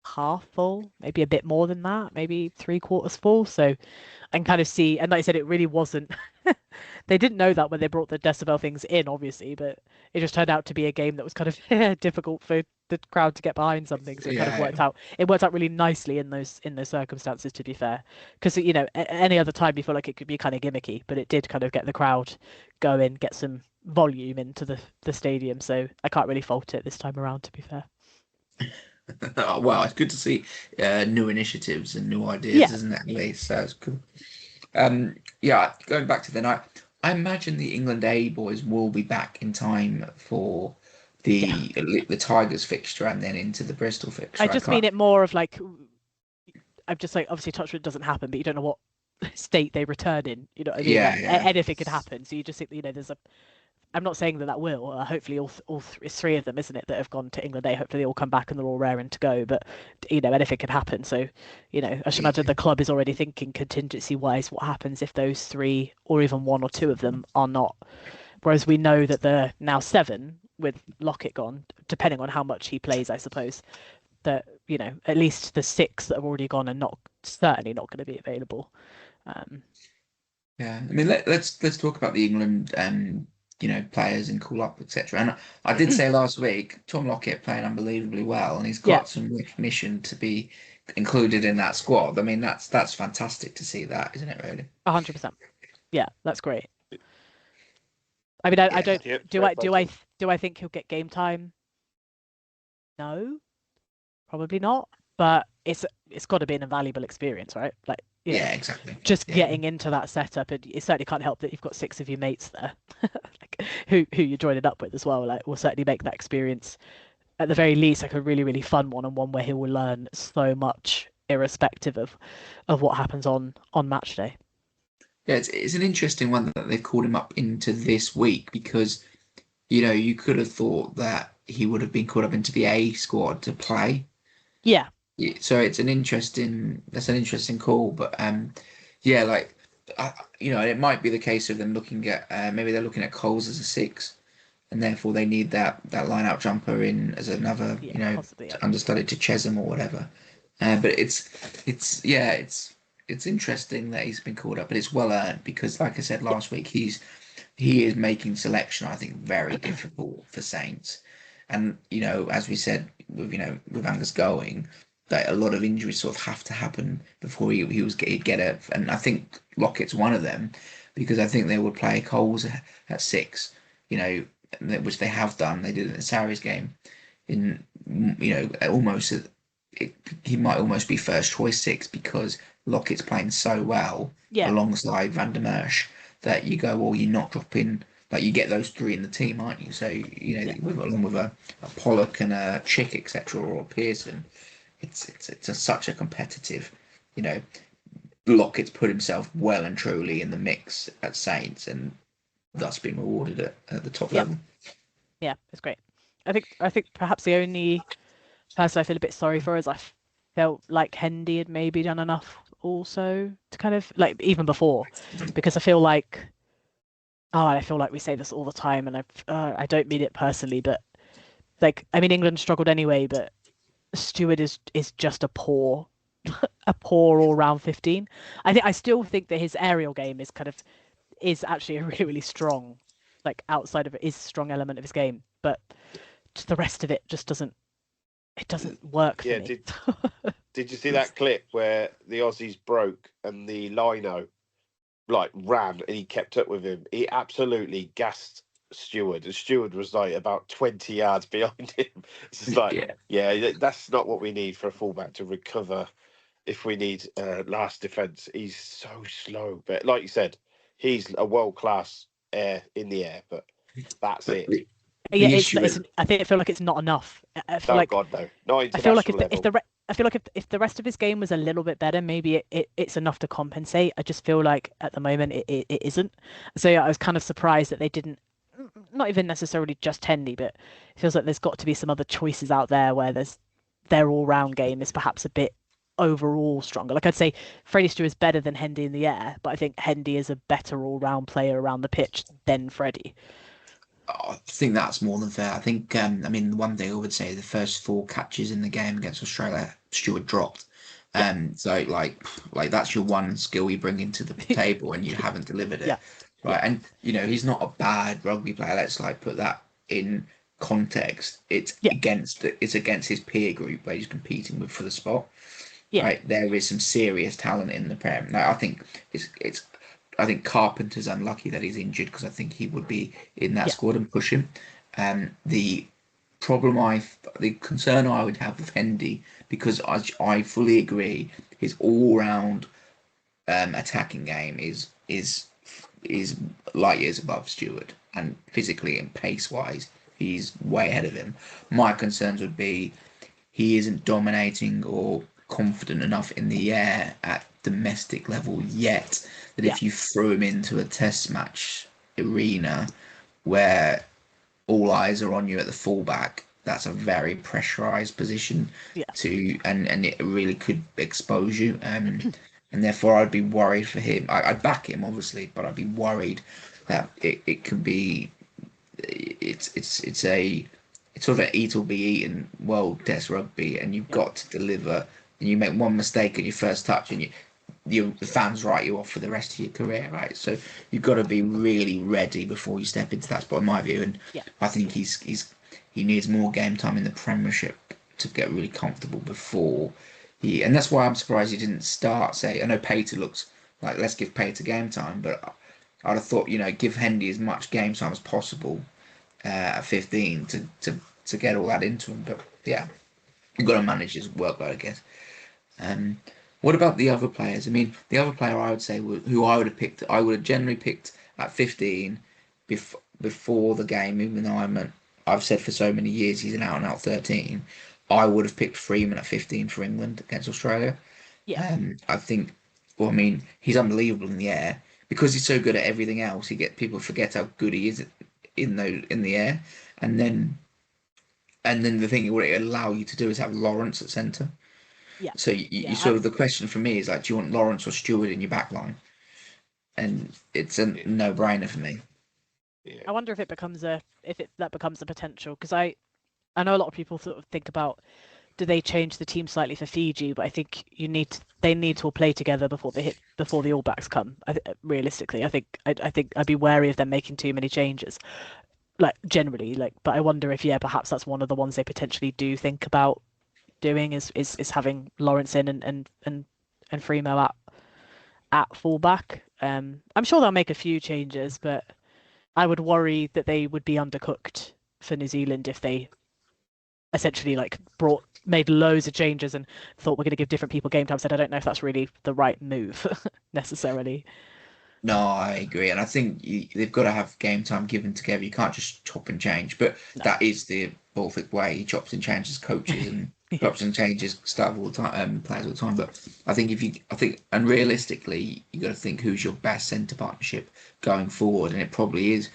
half full, maybe a bit more than that, maybe 3/4 full. So I can kind of see, and like I said, it really wasn't. They didn't know that when they brought the decibel things in, obviously, but it just turned out to be a game that was kind of difficult for the crowd to get behind something. So it kind of worked out. It worked out really nicely in those circumstances, to be fair. Because any other time you feel like it could be kind of gimmicky, but it did kind of get the crowd going, get some volume into the stadium. So I can't really fault it this time around, to be fair. Well, it's good to see new initiatives and new ideas, isn't it? At least so it's cool. Yeah, going back to the night, I imagine the England A boys will be back in time for the Tigers fixture and then into the Bristol fixture. I just mean it more of like, I'm just like, obviously touchwood doesn't happen, but you don't know what state they return in. You know what I mean? Yeah. Anything could happen. So you just think, there's a. I'm not saying that will. Hopefully, all three of them, isn't it, that have gone to England A. Hopefully, they all come back and they're all raring to go. But anything can happen. So, I should imagine the club is already thinking contingency-wise what happens if those 3 or even 1 or 2 of them are not. Whereas we know that they're now 7 with Lockett gone, depending on how much he plays, I suppose. That at least the 6 that have already gone are certainly not going to be available. Yeah, I mean, let's talk about the England players and call up, etc. And I did say last week, Tom Lockett playing unbelievably well, and he's got some recognition to be included in that squad. I mean, that's fantastic to see that, isn't it? Really, 100%. Yeah, that's great. I mean, I don't. Do I think he'll get game time? No, probably not. But it's got to be an invaluable experience, right? Like, exactly. Just getting into that setup, and it certainly can't help that you've got 6 of your mates there, like, who you're joining up with as well. Like, will certainly make that experience, at the very least, like a really, really fun one, and one where he will learn so much, irrespective of what happens on match day. Yeah, it's an interesting one that they've called him up into this week because, you could have thought that he would have been called up into the A squad to play. Yeah. So that's an interesting call, but it might be the case of them looking at maybe they're looking at Coles as a 6, and therefore they need that line-out jumper in as another possibly, understudy to Chesham or whatever. But it's interesting that he's been called up, but it's well earned because, like I said last week, he is making selection, I think, very difficult for Saints, and as we said with Angus going. That a lot of injuries sort of have to happen before he'd get it, and I think Lockett's one of them because I think they would play Coles at 6, which they have done. They did it in the Sarries game. He might almost be first choice 6 because Lockett's playing so well alongside Van der Merch that you go, well, you're not dropping. Like you get those 3 in the team, aren't you? So along with a Pollock and a Chick, etc., or a Pearson. It's such a competitive, Lockett's put himself well and truly in the mix at Saints and thus been rewarded at the top level. Yeah, it's great. I think perhaps the only person I feel a bit sorry for is I felt like Hendy had maybe done enough also to kind of like even before, because I feel like we say this all the time, and I don't mean it personally, but like I mean England struggled anyway, but Stewart is just a poor a poor all-round 15. I still think that his aerial game is actually a really, really strong, like outside of it is a strong element of his game, but just the rest of it just doesn't work for Yeah, me. did you see that clip where the Aussies broke and the lino like ran and he kept up with him? He absolutely gassed Stewart. The Stewart was like about 20 yards behind him. It's just like, Yeah, yeah, that's not what we need for a fullback to recover. If we need last defence, he's so slow. But like you said, he's a world class air in the air. But that's but it. Yeah, the issue is, I feel like it's not enough. I feel Oh like God, no, not I feel like international level. I feel like if the rest of his game was a little bit better, maybe it's enough to compensate. I just feel like at the moment it isn't. So yeah, I was kind of surprised that they didn't, not even necessarily just Hendy, but it feels like there's got to be some other choices out there where their all round game is perhaps a bit overall stronger. Like I'd say Freddie Stew is better than Hendy in the air, but I think Hendy is a better all round player around the pitch than Freddie. I think that's more than fair. I think, I mean, the one thing I would say, the first four catches in the game against Australia, Stewart dropped. Yeah. So like that's your one skill you bring into the table, and you haven't delivered it, Yeah. Yeah. right? And he's not a bad rugby player. Let's like put that in context. Yeah. It's against his peer group where he's competing with for the spot, Yeah. right? There is some serious talent in the Prem. Now, it's I think Carpenter's unlucky that he's injured because I think he would be in that Yeah. squad and push him. The problem the concern I would have with Hendy, because I fully agree, his all-round attacking game is light years above Stewart, and physically and pace-wise, he's way ahead of him. My concerns would be he isn't dominating or confident enough in the air at domestic level yet that Yeah. if you throw him into a test match arena where all eyes are on you at the fullback, that's a very pressurized position Yeah. and it really could expose you. And therefore I'd be worried for him. I'd back him obviously, but I'd be worried that it could be it's sort of an eat or be eaten world test rugby, and you've Yeah. got to deliver. And you make one mistake on your first touch, and the fans write you off for the rest of your career, right? So you've got to be really ready before you step into that spot, in my view. And Yeah. I think he needs more game time in the Premiership to get really comfortable before and that's why I'm surprised he didn't start. Say, I know Pater looks like let's give Pater game time, but I'd have thought give Hendy as much game time as possible at 15 to get all that into him. But yeah, you've got to manage his workload, I guess. Um, what about the other players? I mean, the other player I would say who I would have picked, I would have generally picked at 15 before the game, even though I've said for so many years he's an out and out 13. I would have picked Freeman at 15 for England against Australia. Yeah. I think, well, I mean, he's unbelievable in the air because he's so good at everything else. People forget how good he is in the air, and then the thing it would allow you to do is have Lawrence at centre. Yeah. So you Yeah. sort of the question for me is like, do you want Lawrence or Stewart in your back line? And it's a no-brainer for me. Yeah. I wonder if that becomes a potential, because I know a lot of people sort of think about, do they change the team slightly for Fiji? But I think they need to all play together before the All Blacks come. Realistically, I think I'd be wary of them making too many changes. Like generally, but I wonder if perhaps that's one of the ones they potentially do think about doing is having Lawrence in and Fremo at fullback. I'm sure they'll make a few changes, but I would worry that they would be undercooked for New Zealand if they essentially made loads of changes and thought we're going to give different people game time. Said I don't know if that's really the right move necessarily. No, I agree, and I think they've got to have game time given together. You can't just chop and change, but No. that is the Baltic way. He chops and changes coaches and Yeah. chops and changes stuff all the time, players all the time. But I think, and realistically, you got to think who's your best centre partnership going forward, and it probably is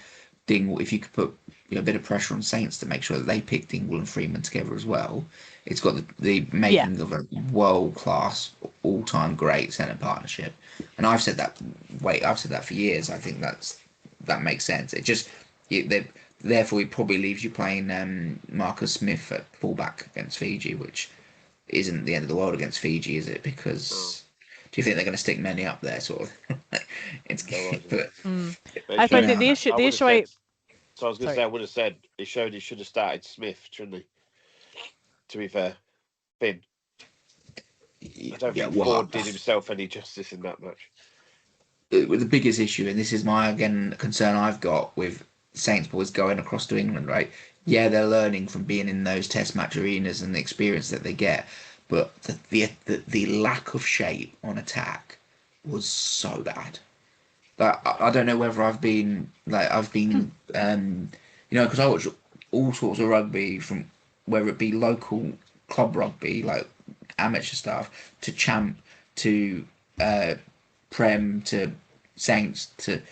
Dingle. If you could put a bit of pressure on Saints to make sure that they pick Dingle and Freeman together as well, it's got the making of a world class, all time great centre partnership. And I've said that. I've said that for years. I think that makes sense. Therefore, it probably leaves you playing Marcus Smith at fullback against Fiji, which isn't the end of the world against Fiji, is it? Because do you think they're going to stick many up there? Sort of. It's No idea. but It I showed, suppose no, the I would have issue I said. So I was going to sorry. say I would have said it showed he should have started Smith, shouldn't he? To be fair, Finn. I don't yeah. think Well, Ford did himself any justice in that match. the biggest issue, and this is my again concern I've got with Saints boys going across to England, right? Yeah, they're learning from being in those Test match arenas and the experience that they get, but the lack of shape on attack was so bad. Like I don't know whether I've been because I watch all sorts of rugby from whether it be local club rugby like amateur stuff to champ to uh, Prem to Saints to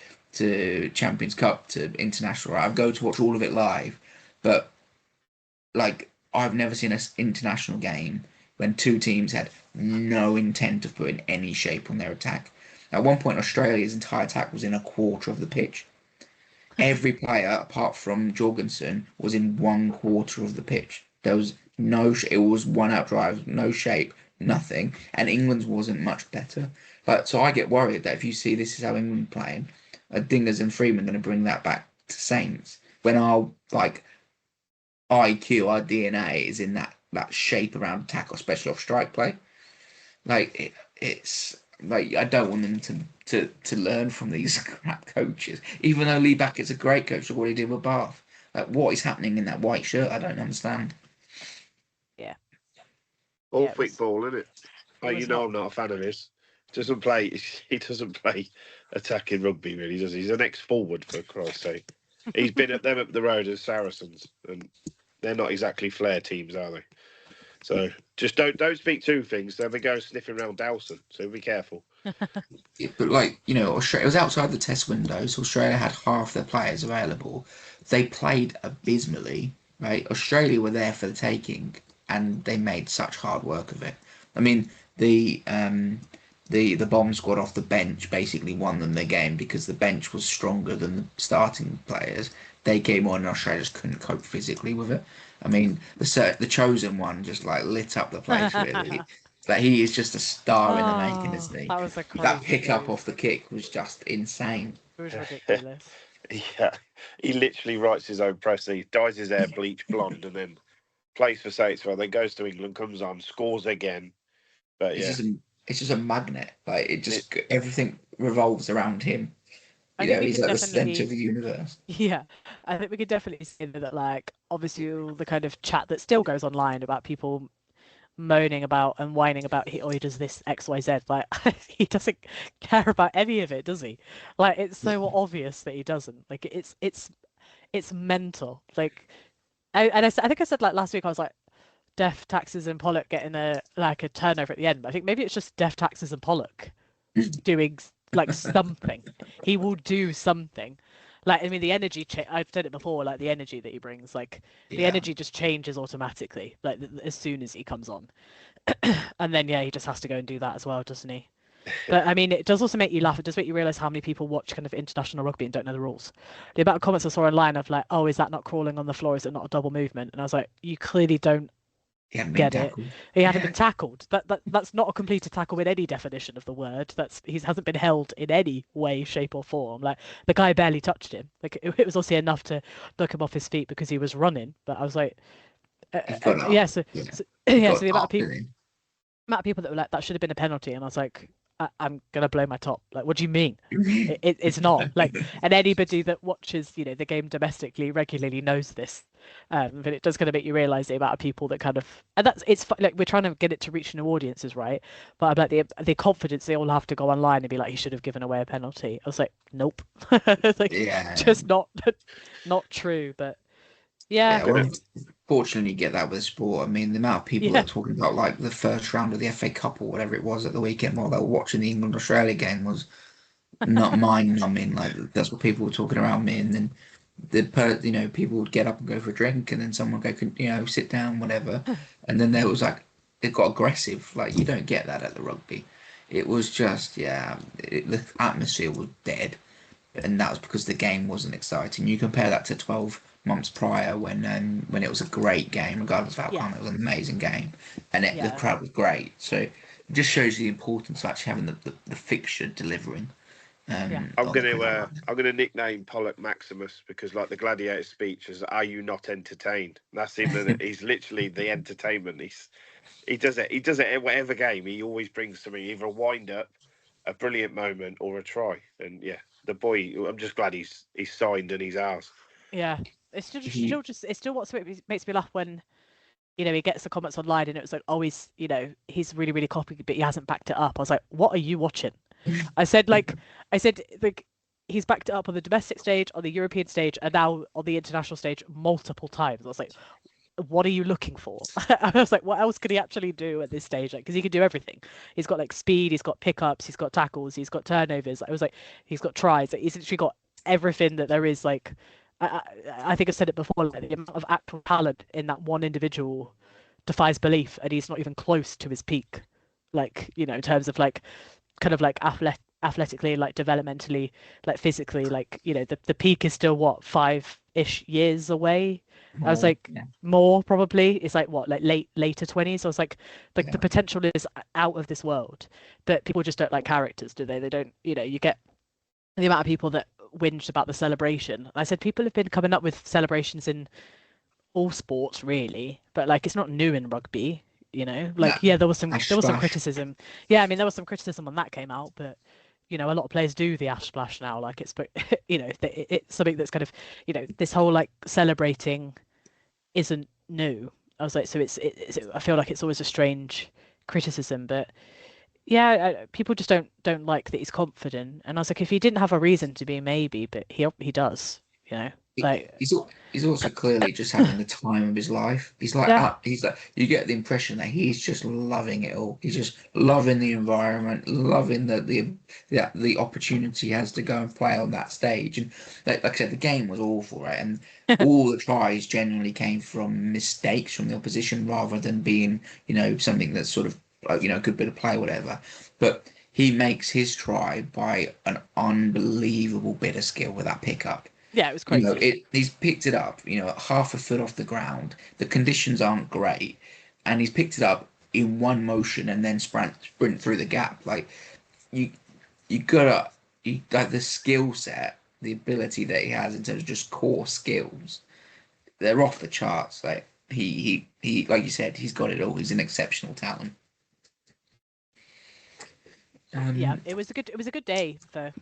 Champions Cup to international. Right? I go to watch all of it live, but like I've never seen an international game when two teams had no intent of putting any shape on their attack. At one point, Australia's entire attack was in a quarter of the pitch. Every player, apart from Jorgensen, was in one quarter of the pitch. There was no. It was one out drive, no shape, nothing. And England's wasn't much better. But so I get worried that if you see this is how England playing, Dingers and Freeman going to bring that back to Saints when our like IQ, our DNA is in that shape around attack or especially off strike play. Like it's like I don't want them to learn from these crap coaches. Even though Lee Beckett's a great coach, look what he did with Bath. Like what is happening in that white shirt? I don't understand. Yeah. All Yeah, thick ball, isn't it? Oh, was I'm not a fan of his. Doesn't play. He doesn't play attacking rugby, really, does he? He's an ex-forward, for Christ's sake. He's been at them up the road as Saracens, and they're not exactly flair teams, are they? So just don't speak two things. They'll be going sniffing around Dowson, so be careful. But like Australia, it was outside the test window, so Australia had half their players available. They played abysmally, right? Australia were there for the taking, and they made such hard work of it. I mean, the bomb squad off the bench basically won them the game because the bench was stronger than the starting players. They came on and Australia just couldn't cope physically with it. I mean, the chosen one just like lit up the place really. Like he is just a star in the making, Oh, isn't he? that was a That crazy pick up move. off the kick was just insane. It was ridiculous. Yeah, he literally writes his own press. He dyes his hair bleach blonde and then plays for Saints. Well, then goes to England, comes on, scores again. But It's yeah, just it's just a magnet. Like it just everything revolves around him. I think we He's could like the center of definitely, the universe. yeah, I think we could definitely say that, like, obviously, all the kind of chat that still goes online about people moaning about and whining about he does this XYZ. Like, he doesn't care about any of it, does he? Like, it's so obvious that he doesn't. Like, it's mental. Like, I think I said like last week I was like, Def Taxes and Pollock getting a turnover at the end. But I think maybe it's just Def Taxes and Pollock doing like something. He will do something. Like, I mean, the energy. I've said it before. Like the energy that he brings, like the Yeah. energy just changes automatically. Like as soon as he comes on, and then yeah, he just has to go and do that as well, doesn't he? But I mean, it does also make you laugh. It does make you realise how many people watch kind of international rugby and don't know the rules. The amount of comments I saw online of like, "Oh, is that not crawling on the floor? Is it not a double movement?" And I was like, "You clearly don't He hadn't been get it. tackled. He hadn't been tackled. That's not a completed tackle in any definition of the word. He hasn't been held in any way, shape, or form. Like the guy barely touched him. Like it was obviously enough to knock him off his feet because he was running. But I was like, He got yeah. up. So, Yeah. so He yeah. got So the up, didn't he? amount of people that were like that should have been a penalty, and I was like, I'm gonna blow my top. Like, what do you mean? It's not like, and anybody that watches the game domestically regularly knows this. But it does kind of make you realise the amount of people that kind of, and it's like we're trying to get it to reach new audiences, right? But I'm like the confidence they all have to go online and be like, he should have given away a penalty. I was like, nope, it's like Yeah. just not true. But yeah, Yeah, well, fortunately, you get that with sport. I mean, the amount of people yeah. that are talking about like the first round of the FA Cup or whatever it was at the weekend while they were watching the England Australia game was not mind-numbing. Like that's what people were talking around me, and then people would get up and go for a drink, and then someone would go, sit down, whatever, and then there was like it got aggressive. Like you don't get that at the rugby. It was just the atmosphere was dead. and that was because the game wasn't exciting. You compare that to 12 months prior when it was a great game, regardless of outcome, it was an amazing game, and the crowd was great. So it just shows you the importance of actually having the fixture delivering. I'm gonna nickname Pollock Maximus because, like the Gladiator speech, is "Are you not entertained?" That's him. He's literally the entertainment. He does it. He does it in whatever game. He always brings something, either a wind up, a brilliant moment, or a try. And yeah, the boy. I'm just glad he's signed and he's ours. Yeah, it's still what makes me laugh when, you know, he gets the comments online and it was like, oh, he's really, really copied, but he hasn't backed it up. I was like, what are you watching? I said like he's backed it up on the domestic stage, on the European stage, and now on the international stage multiple times. I was like, what are you looking for? I was like, what else could he actually do at this stage? Like, because he can do everything. He's got like speed, he's got pickups, he's got tackles, he's got turnovers. I was like, he's got tries. Like, he's literally got everything that there is. Like, I think I said it before. Like, the amount of actual talent in that one individual defies belief, and he's not even close to his peak. Like, you know, in terms of like kind of like athletically, like developmentally, like physically, like, you know, the peak is still what, 5-ish years away. I was like, more probably. It's like what, like later 20s. I was like the potential is out of this world, but people just don't like characters, do they? They don't, you know, you get the amount of people that whinged about the celebration. I said people have been coming up with celebrations in all sports really, but like it's not new in rugby. You know, like there was some criticism. Yeah, I mean there was some criticism when that came out, but you know a lot of players do the ash splash now. Like it's, you know, it's something that's kind of, you know, this whole like celebrating isn't new. I was like, so it's I feel like it's always a strange criticism, but yeah, people just don't like that he's confident. And I was like, if he didn't have a reason to be, maybe, but he does. You know, like he's also clearly just having the time of his life. He's like you get the impression that he's just loving it all. He's just loving the environment, loving the opportunity he has to go and play on that stage. And like I said, the game was awful, right? And all the tries genuinely came from mistakes from the opposition rather than being, you know, something that's sort of, you know, a good bit of play, whatever. But he makes his try by an unbelievable bit of skill with that pickup. Yeah, it was crazy. You know, he's picked it up, you know, half a foot off the ground. The conditions aren't great, and he's picked it up in one motion and then sprint through the gap. Like you like the skill set, the ability that he has in terms of just core skills. They're off the charts. Like he like you said, he's got it all. He's an exceptional talent. Yeah, it was a good day for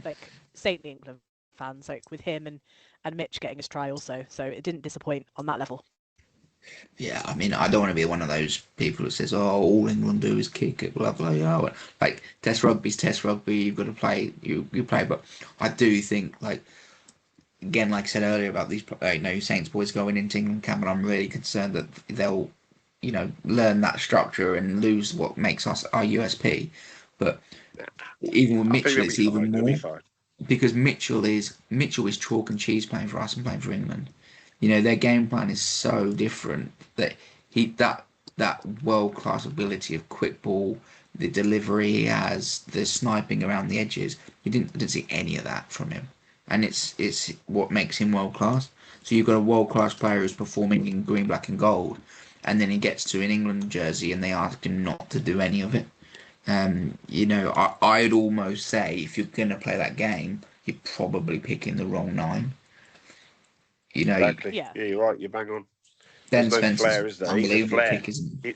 like Saintly England fans, like with him and Mitch getting his try also, so it didn't disappoint on that level. Yeah, I mean, I don't want to be one of those people that says, "Oh, all England do is kick it," blah blah. You know, like Test rugby's Test rugby. You've got to play. You play, but I do think, like again, like I said earlier about these, you know, Saints boys going into England camp, and I'm really concerned that they'll, you know, learn that structure and lose what makes us our USP. But even with Mitchell, it's even more. Because Mitchell is chalk and cheese playing for us and playing for England. You know, their game plan is so different that that world class ability of quick ball, the delivery he has, the sniping around the edges. I didn't see any of that from him, and it's what makes him world class. So you've got a world class player who's performing in green, black, and gold, and then he gets to an England jersey and they ask him not to do any of it. You know, I'd almost say if you're going to play that game, you're probably picking the wrong 9. You know, exactly. Yeah, you're right. You're bang on. Ben Spencer's unbelievable kick, isn't he?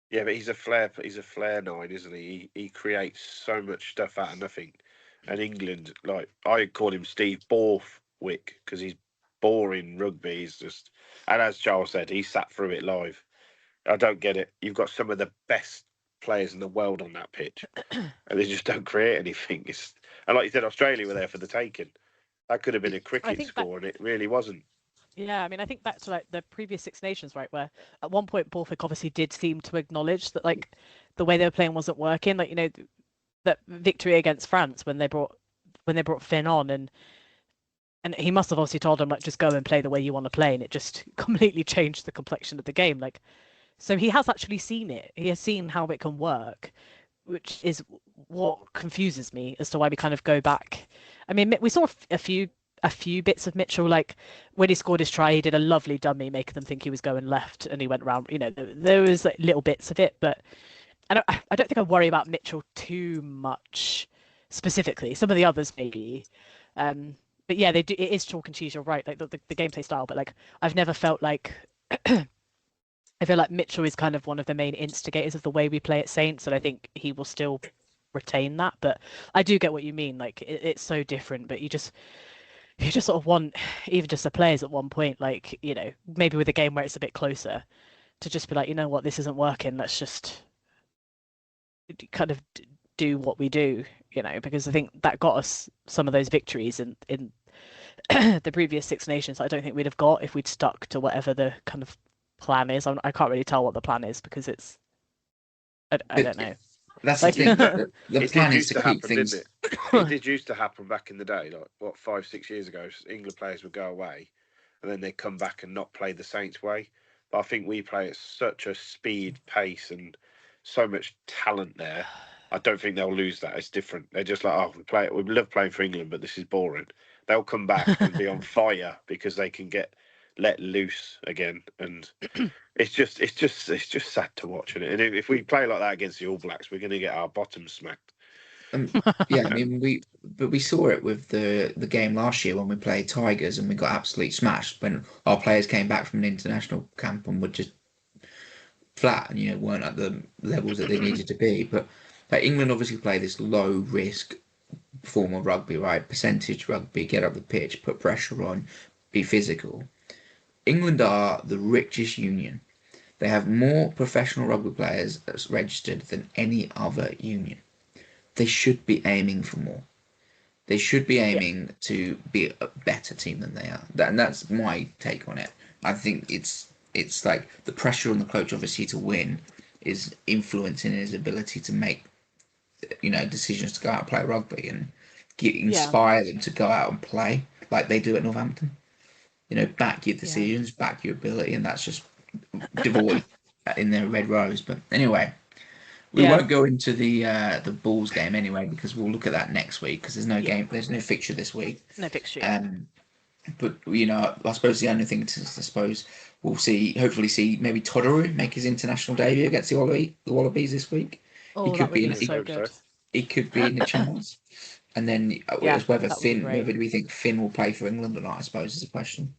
Yeah, but he's a flair 9, isn't he? He creates so much stuff out of nothing. And England, like I call him Steve Borthwick because he's boring rugby. He's just, and as Charles said, he sat through it live. I don't get it. You've got some of the best players in the world on that pitch, and they just don't create anything. And like you said, Australia were there for the taking. That could have been a cricket score, and it really wasn't. Yeah, I mean, I think back to like the previous Six Nations, right, where at one point Borthwick obviously did seem to acknowledge that like the way they were playing wasn't working. Like, you know, that victory against France when they brought Finn on, and he must have obviously told them like just go and play the way you want to play, and it just completely changed the complexion of the game. Like, so he has actually seen it. He has seen how it can work. which is what confuses me as to why we kind of go back. I mean, we saw a few bits of Mitchell, like when he scored his try, he did a lovely dummy, making them think he was going left, and he went round. There was like little bits of it, but I don't think I worry about Mitchell too much specifically. Some of the others maybe, but yeah, they do. It is chalk and cheese. You're right, like the gameplay style. But like I've never felt like I feel like Mitchell is kind of one of the main instigators of the way we play at Saints, and I think he will still retain that. But I do get what you mean. Like it's so different, but you just sort of want even just the players at one point, like maybe with a game where it's a bit closer, to just be like, you know what, this isn't working. Let's just kind of do what we do, because I think that got us some of those victories in the previous Six Nations. I don't think we'd have got if we'd stuck to whatever the kind of plan is. I can't really tell what the plan is because it's I don't know. That's the thing. The plan is to keep things. Didn't it? It did used to happen back in the day, like what 5-6 years ago. England players would go away, and then they'd come back and not play the Saints way. But I think we play at such a speed, pace, and so much talent there. I don't think they'll lose that. It's different. They're just like, oh, we love playing for England, but this is boring. They'll come back and be on fire because they can get let loose again, and it's just sad to watch. And if we play like that against the All Blacks, we're going to get our bottom smacked. Yeah, I mean we saw it with the game last year when we played Tigers and we got absolutely smashed when our players came back from an international camp and were just flat and weren't at the levels that they needed to be. But like England obviously play this low risk form of rugby, right? Percentage rugby, get up the pitch, put pressure on, be physical. England are the richest union. They have more professional rugby players registered than any other union. They should be aiming for more. They should be aiming to be a better team than they are. And that's my take on it. I think it's like the pressure on the coach, obviously, to win is influencing his ability to make decisions to go out and play rugby and inspire them to go out and play like they do at Northampton. Back your decisions, back your ability, and that's just devoid in their red rose. But anyway, we won't go into the Bulls game anyway because we'll look at that next week because there's no game, there's no fixture this week. No fixture. But I suppose the only thing we'll hopefully see maybe Todorou make his international debut against the Wallabies this week. Oh, he could be so good. He could be in the chance. And then whether do we think Finn will play for England or not, I suppose, is a question.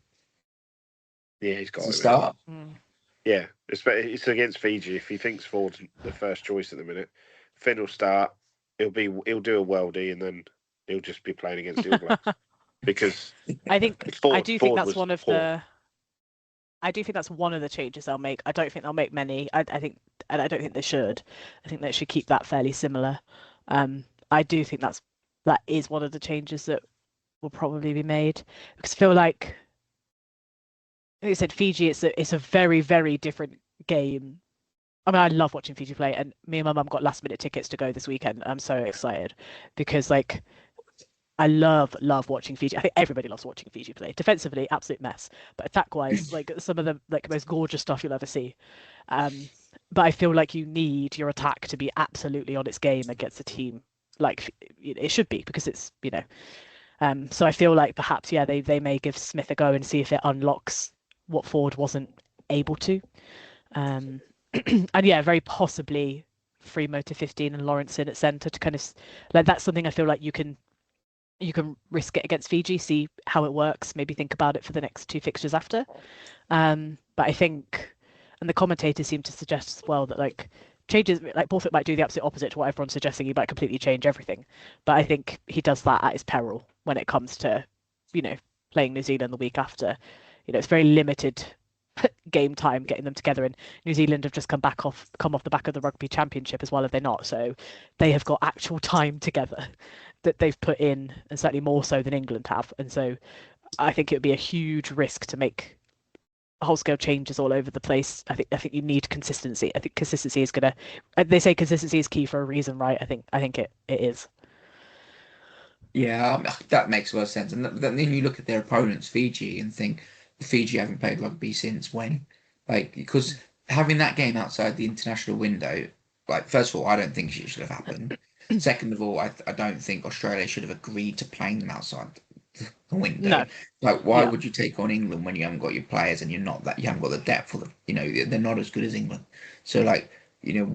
Yeah, he's got to start. Yeah, it's against Fiji. If he thinks Ford's the first choice at the minute, Finn will start. He'll do a worldie, and then he'll just be playing against the All Blacks. Because I do think that's one of poor. I do think that's one of the changes they'll make. I don't think they'll make many. I think, and I don't think they should. I think they should keep that fairly similar. I do think that is one of the changes that will probably be made because I feel like you said Fiji. It's a very, very different game. I mean, I love watching Fiji play, and me and my mum got last minute tickets to go this weekend. I'm so excited because I love watching Fiji. I think everybody loves watching Fiji play. Defensively, absolute mess, but attack-wise, some of the most gorgeous stuff you'll ever see. But I feel like you need your attack to be absolutely on its game against a team like it should be because it's So I feel like perhaps they may give Smith a go and see if it unlocks what Ford wasn't able to. And very possibly Fremo to 15 and Lawrence in at centre to kind of that's something I feel like you can risk it against Fiji, see how it works, maybe think about it for the next two fixtures after. But I think, and the commentators seem to suggest as well that changes, Borthwick might do the absolute opposite to what everyone's suggesting. He might completely change everything. But I think he does that at his peril when it comes to, playing New Zealand the week after. It's very limited game time getting them together, and New Zealand have just come off the back of the Rugby Championship as well, have they not? So they have got actual time together that they've put in, and certainly more so than England have. And so I think it would be a huge risk to make whole-scale changes all over the place. I think you need consistency. I think consistency is gonna. They say consistency is key for a reason, right? I think it is. Yeah, that makes a lot of sense. And then you look at their opponents, Fiji, and think Fiji haven't played rugby since when? Because having that game outside the international window, like, first of all, I don't think it should have happened. Second of all, I don't think Australia should have agreed to playing them outside the window. No. Like, why Yeah. would you take on England when you haven't got your players and you haven't got the depth for they're not as good as England. So like,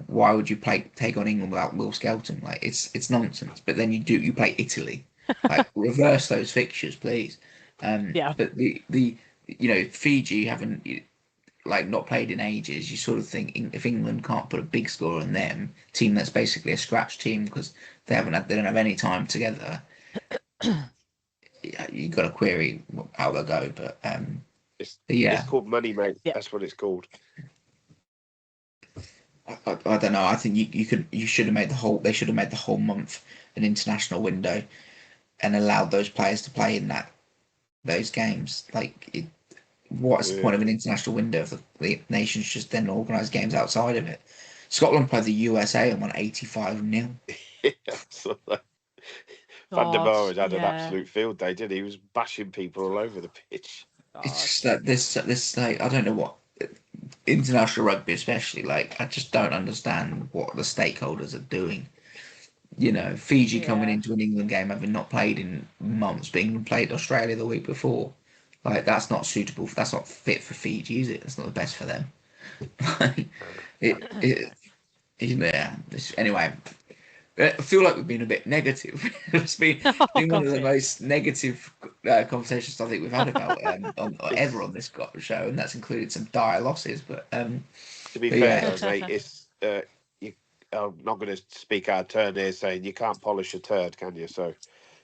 why would you take on England without Will Skelton? Like, it's nonsense. But then you play Italy. Like, reverse those fixtures, please. Yeah. But the Fiji haven't like not played in ages. You sort of think if England can't put a big score on them, team that's basically a scratch team because they don't have any time together. You got to query how they'll go, but it's called money, mate. Yeah. That's what it's called. I don't know. I think you should have made they should have made the whole month an international window and allowed those players to play in those games. Like, what's the point of an international window if the nations just then organise games outside of it? Scotland played the USA and won 85-0. So, Van der Mar had an absolute field day, didn't he? He was bashing people all over the pitch. It's just that this like, I don't know what international rugby, especially, like, I just don't understand what the stakeholders are doing. Fiji coming into an England game having not played in months, but England played Australia the week before. Like, that's not suitable. That's not fit for Fiji, is it? That's not the best for them. Anyway, I feel like we've been a bit negative. It's been one of the most negative conversations I think we've had about ever on this show, and that's included some dire losses. But to be fair, though, mate, it's I'm not going to speak out of turn here saying you can't polish a turd, can you? So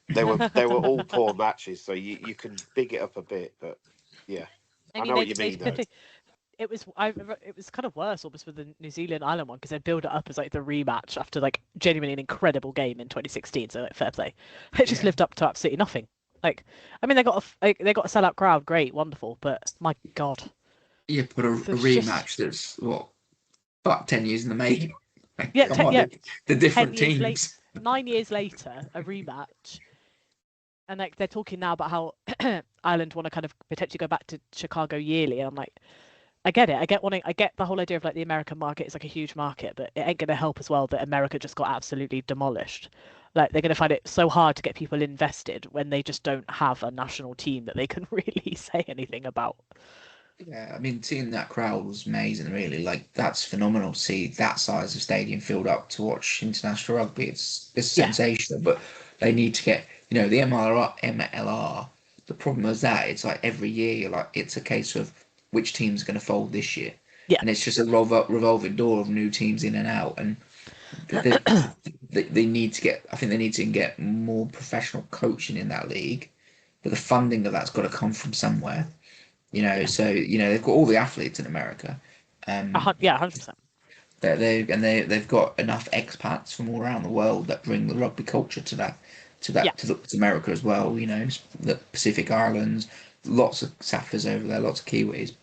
they were all poor matches, so you can big it up a bit, but yeah, I know what you mean, though. It was kind of worse almost with the New Zealand Island one because they build it up as like the rematch after like genuinely an incredible game in 2016. So like, fair play. It just lived up to absolutely nothing. Like, I mean, they got a sellout crowd, great, wonderful, but my God. You put a rematch that's what, about 10 years in the making. Yeah, the different teams. 9 years later, a rematch. And like they're talking now about how Ireland want to kind of potentially go back to Chicago yearly. And I'm like, I get it. I get the whole idea of like the American market is like a huge market, but it ain't going to help as well that America just got absolutely demolished. Like, they're going to find it so hard to get people invested when they just don't have a national team that they can really say anything about. Yeah, I mean, seeing that crowd was amazing, really. Like, that's phenomenal to see that size of stadium filled up to watch international rugby. It's sensational, but they need to get, the MLR, the problem is that it's like every year, you're like, it's a case of which team's going to fold this year. Yeah. And it's just a revolving door of new teams in and out. And they need to get, I think they need to get more professional coaching in that league. But the funding of that's got to come from somewhere. So they've got all the athletes in America. 100%. They've got enough expats from all around the world that bring the rugby culture to America as well. The Pacific Islands, lots of Saffers over there, lots of Kiwis,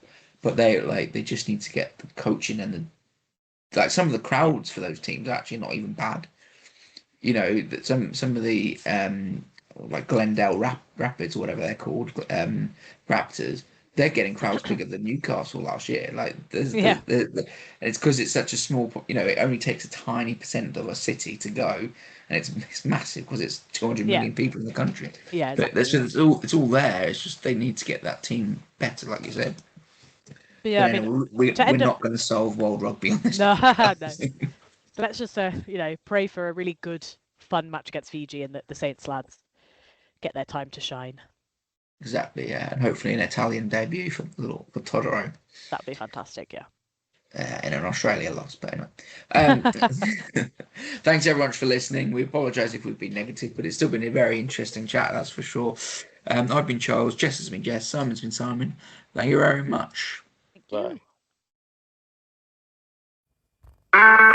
but they just need to get the coaching and some of the crowds for those teams are actually not even bad. Some of the like Glendale Rapids or whatever they're called, Raptors. They're getting crowds bigger than Newcastle last year. Like, and it's because it's such a small. It only takes a tiny percent of a city to go, and it's massive because it's 200 million people in the country. Yeah, exactly. But it's all there. It's just they need to get that team better, like you said. But yeah, we're not going to solve world rugby on this. No. But let's just pray for a really good, fun match against Fiji, and that the Saints lads get their time to shine. Exactly, yeah, and hopefully an Italian debut for Todoro. That'd be fantastic, yeah. In an Australia loss, but anyway. Thanks everyone for listening. We apologise if we've been negative, but it's still been a very interesting chat, that's for sure. I've been Charles, Jess has been Jess, Simon's been Simon. Thank you very much. Thank you. Bye.